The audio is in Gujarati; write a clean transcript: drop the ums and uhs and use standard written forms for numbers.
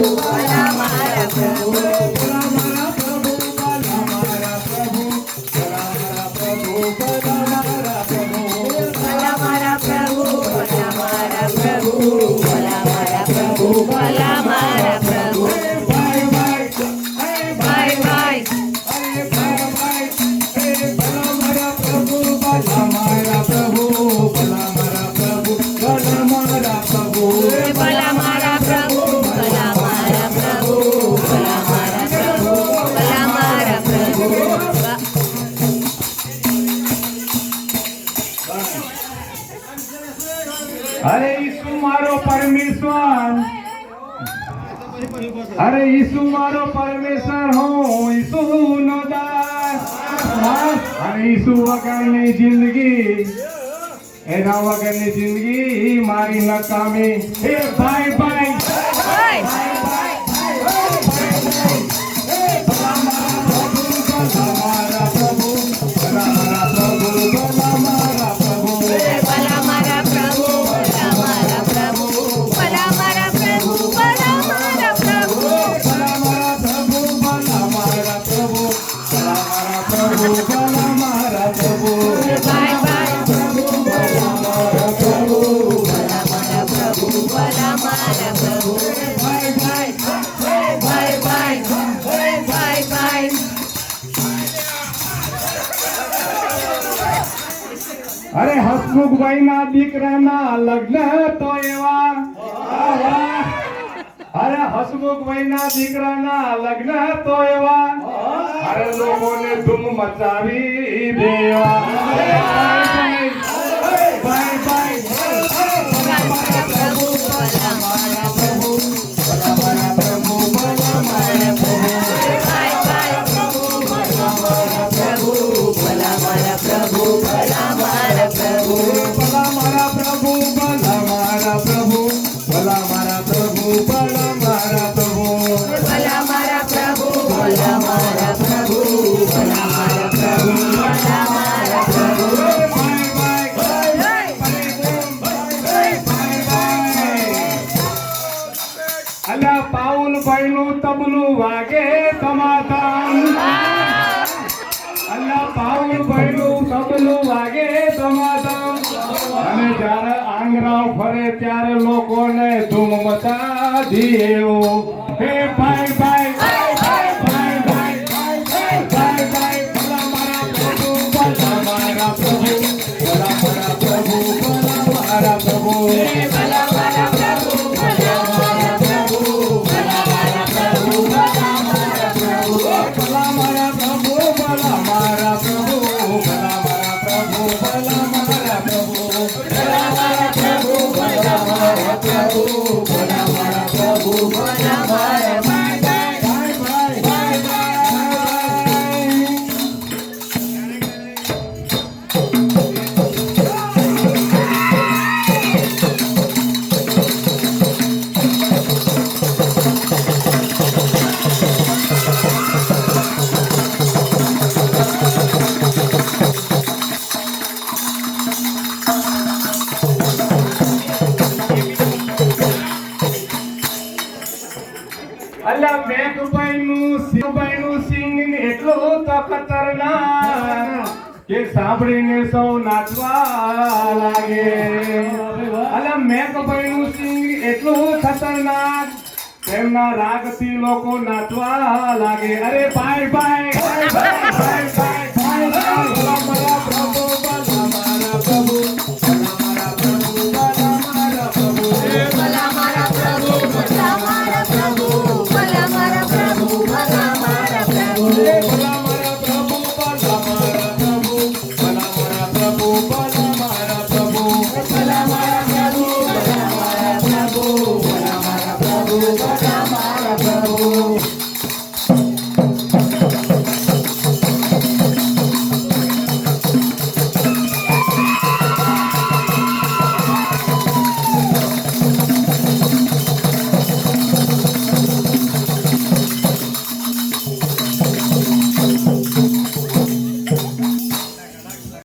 ભલા મારા પ્રભુ ભલા મારા પ્રભુ ભલા મારા પ્રભુ ભલા મારા પ્રભુ ભલા મારા પ્રભુ ભાઈ ભાઈ ભાઈ ભાઈ ભલા મારા પ્રભુ ભલા મારા પ્રભુ ભલા મારા પ્રભુ ભલા મારા પ્રભુ ભલા મારા પ્રભુ ભલા મારા પ્રભુ ભલા મારા પ્રભુ ભલા મારા પ્રભુ અરે ઈસુ મારો પરમેશ્વર અરે ઈસુ મારો પરમેશ્વર હું ઈસુ નો દાસ અને ઈસુ વગરની જિંદગી એના વગરની જિંદગી મારી નકામી હે ભાઈ ભાઈ અરે હસમુખભાઈ ના દીકરાના લગ્ન તો એવા અરે હસમુખભાઈ ના દીકરાના લગ્ન તો એવા અરે લોકોને ધૂમ મચાવી દેવા ભાઈ ભાઈ અલ્યા પાઉલભાઈ નું તબલું વાગે તમાધામ અલ્યા પાઉલભાઈ નું તબલું વાગે તમાધામ અને જ્યારે આંગરાવ ફરે ત્યારે લોકોને ધૂમ મચા દીઓ હે ભાઈ ભાઈ અલ્યા મેઘભાઈ નું સિંગિંગ એટલું તો ખતરનાક કે સાંભળીને સૌ નાચવા લાગે અલ્યા મેઘભાઈ નું સિંગિંગ એટલું ખતરનાક તેમના રાગથી લોકો નાચવા લાગે અરે ભાઈ ભાઈ ભાઈ ભાઈ